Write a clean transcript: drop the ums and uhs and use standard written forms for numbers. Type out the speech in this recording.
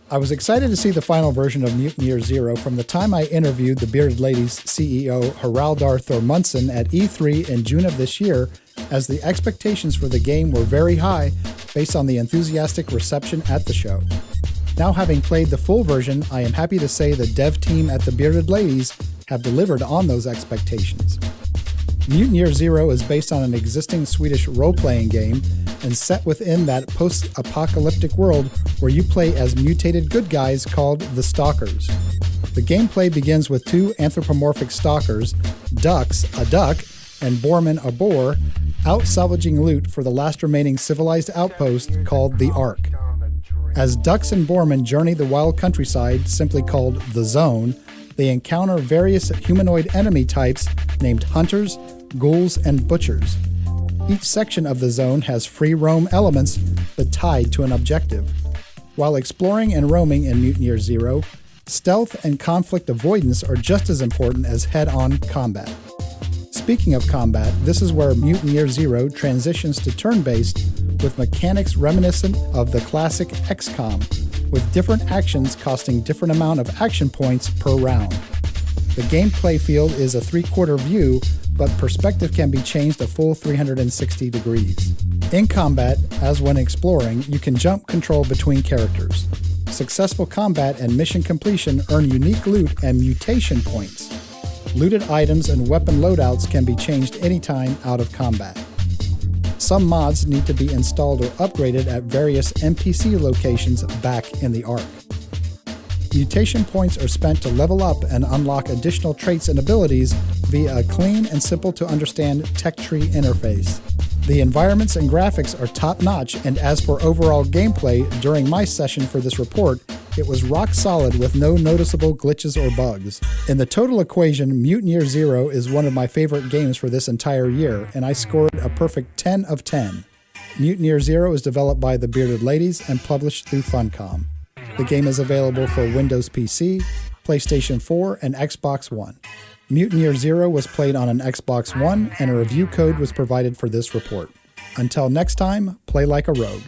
I was excited to see the final version of Mutant Year Zero from the time I interviewed the Bearded Ladies CEO Haraldar Thormundsson at E3 in June of this year, as the expectations for the game were very high based on the enthusiastic reception at the show. Now having played the full version, I am happy to say the dev team at the Bearded Ladies have delivered on those expectations. Mutant Year Zero is based on an existing Swedish role-playing game and set within that post-apocalyptic world where you play as mutated good guys called the Stalkers. The gameplay begins with two anthropomorphic stalkers, Ducks, a duck, and Boorman, a boar, out salvaging loot for the last remaining civilized outpost called the Ark. As Ducks and Boorman journey the wild countryside, simply called the Zone, they encounter various humanoid enemy types named hunters, ghouls, and butchers. Each section of the zone has free roam elements but tied to an objective. While exploring and roaming in Mutant Year Zero, stealth and conflict avoidance are just as important as head-on combat. Speaking of combat, this is where Mutant Year Zero transitions to turn-based with mechanics reminiscent of the classic XCOM, with different actions costing different amount of action points per round. The gameplay field is a 3/4 view, but perspective can be changed a full 360 degrees. In combat, as when exploring, you can jump control between characters. Successful combat and mission completion earn unique loot and mutation points. Looted items and weapon loadouts can be changed anytime out of combat. Some mods need to be installed or upgraded at various NPC locations back in the Ark. Mutation points are spent to level up and unlock additional traits and abilities via a clean and simple to understand tech tree interface. The environments and graphics are top-notch, and as for overall gameplay, during my session for this report, it was rock solid with no noticeable glitches or bugs. In the total equation, Mutant Year Zero is one of my favorite games for this entire year, and I scored a perfect 10 of 10. Mutant Year Zero is developed by the Bearded Ladies and published through Funcom. The game is available for Windows PC, PlayStation 4, and Xbox One. Mutant Year Zero was played on an Xbox One, and a review code was provided for this report. Until next time, play like a rogue.